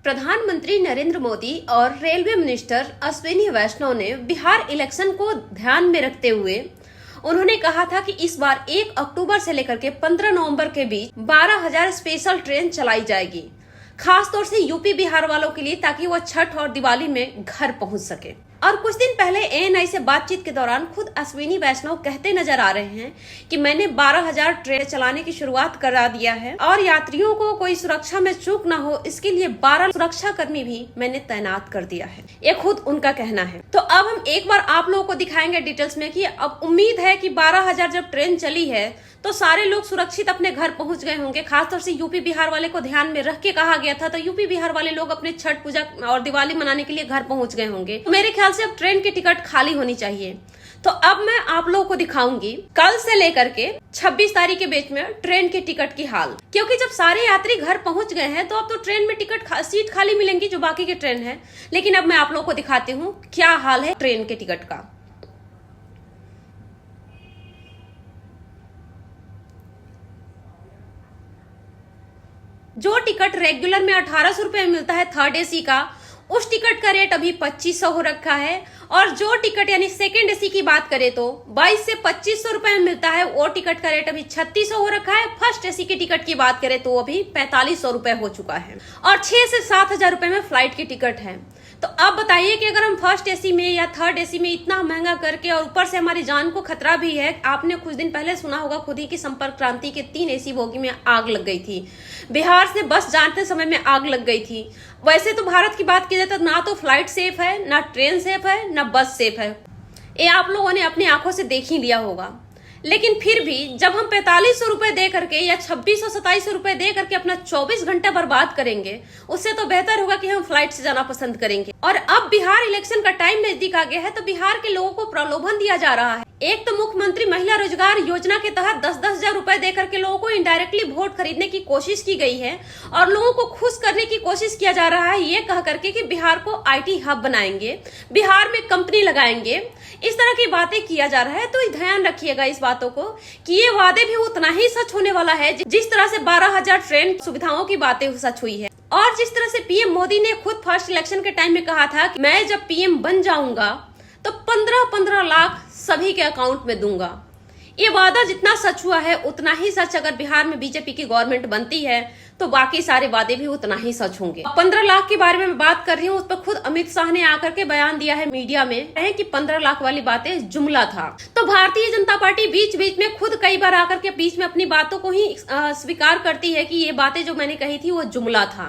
प्रधानमंत्री नरेंद्र मोदी और railway minister Ashwini वैष्णव ने बिहार इलेक्शन को ध्यान में रखते हुए उन्होंने कहा था कि इस बार 1 अक्टूबर से लेकर के 15 नवंबर के बीच 12,000 स्पेशल ट्रेन चलाई जाएगी, खासतौर से यूपी बिहार वालों के लिए, ताकि वो छठ और दिवाली में घर पहुंच सके। और कुछ दिन पहले एएनआई से बातचीत के दौरान खुद अश्विनी वैष्णव कहते नजर आ रहे हैं कि मैंने 12,000 ट्रेन चलाने की शुरुआत करा दिया है और यात्रियों को कोई सुरक्षा में चूक ना हो, इसके लिए 12 सुरक्षा कर्मी भी मैंने तैनात कर दिया है। ये खुद उनका कहना है। तो अब हम एक बार आप लोगों को दिखाएंगे डिटेल्स में कि अब उम्मीद है कि 12,000 जब ट्रेन चली है तो सारे लोग सुरक्षित अपने घर पहुंच गए होंगे। खासतौर से यूपी बिहार वाले को ध्यान में रख के कहा गया था, तो यूपी बिहार वाले लोग अपने छठ पूजा और दिवाली मनाने के लिए घर पहुंच गए होंगे। तो मेरे ख्याल से अब ट्रेन की टिकट खाली होनी चाहिए। तो अब मैं आप लोगों को दिखाऊंगी कल से लेकर के 26 तारीख के बीच में ट्रेन की टिकट की हाल, क्योंकि जब सारे यात्री घर पहुंच गए हैं तो अब तो ट्रेन में सीट खाली मिलेंगी जो बाकी की ट्रेन है। लेकिन अब मैं आप लोगों को दिखाती हूँ क्या हाल है ट्रेन के टिकट का। जो टिकट रेगुलर में 1800 रुपए में मिलता है थर्ड एसी का, उस टिकट का रेट अभी 2500 हो रखा है। और जो टिकट यानी सेकंड एसी की बात करें तो 22 से 2500 रुपए में मिलता है, वो टिकट का रेट अभी 3600 हो रखा है। फर्स्ट एसी की टिकट की बात करें तो अभी 4500 रुपए हो चुका है और 6 से 7,000 रुपए में फ्लाइट की टिकट है। तो अब बताइए कि अगर हम फर्स्ट एसी में या थर्ड एसी में इतना महंगा करके और ऊपर से हमारी जान को खतरा भी है। आपने कुछ दिन पहले सुना होगा खुद ही कि संपर्क क्रांति के 3 एसी बोगी में आग लग गई थी। बिहार से बस जाते समय में आग लग गई थी। वैसे तो भारत की बात की जाए तो ना तो फ्लाइट सेफ है, ना ट्रेन सेफ है, ना बस सेफ है। ये आप लोगों ने अपनी आंखों से देख ही लिया होगा। लेकिन फिर भी जब हम 4500 रुपए दे करके या 2600-2700 रुपए दे करके अपना 24 घंटा बर्बाद करेंगे, उससे तो बेहतर होगा कि हम फ्लाइट से जाना पसंद करेंगे। और अब बिहार इलेक्शन का टाइम नजदीक आ गया है तो बिहार के लोगों को प्रलोभन दिया जा रहा है। एक तो मुख्यमंत्री महिला रोजगार योजना के तहत 10-10 हजार रुपए देकर के लोगों को इनडायरेक्टली वोट खरीदने की कोशिश की गई है और लोगों को खुश करने की कोशिश किया जा रहा है, ये कह करके कि बिहार को आईटी हब बनाएंगे, बिहार में कंपनी लगाएंगे, इस तरह की बातें किया जा रहा है। तो ध्यान रखिएगा इस बातों को कि ये वादे भी उतना ही सच होने वाला है जिस तरह से 12,000 ट्रेन सुविधाओं की बातें सच हुई है। और जिस तरह से पीएम मोदी ने खुद फर्स्ट इलेक्शन के टाइम में कहा था कि मैं जब पीएम बन जाऊंगा तो 15-15 लाख सभी के अकाउंट में दूंगा। ये वादा जितना सच हुआ है उतना ही सच अगर बिहार में बीजेपी की गवर्नमेंट बनती है तो बाकी सारे वादे भी उतना ही सच होंगे। 15 लाख के बारे में मैं बात कर रही हूँ, उस पर खुद अमित शाह ने आकर के बयान दिया है मीडिया में कि 15 लाख वाली बातें जुमला था। तो भारतीय जनता पार्टी बीच बीच में खुद कई बार आकर के बीच में अपनी बातों को ही स्वीकार करती है कि ये बातें जो मैंने कही थी वो जुमला था।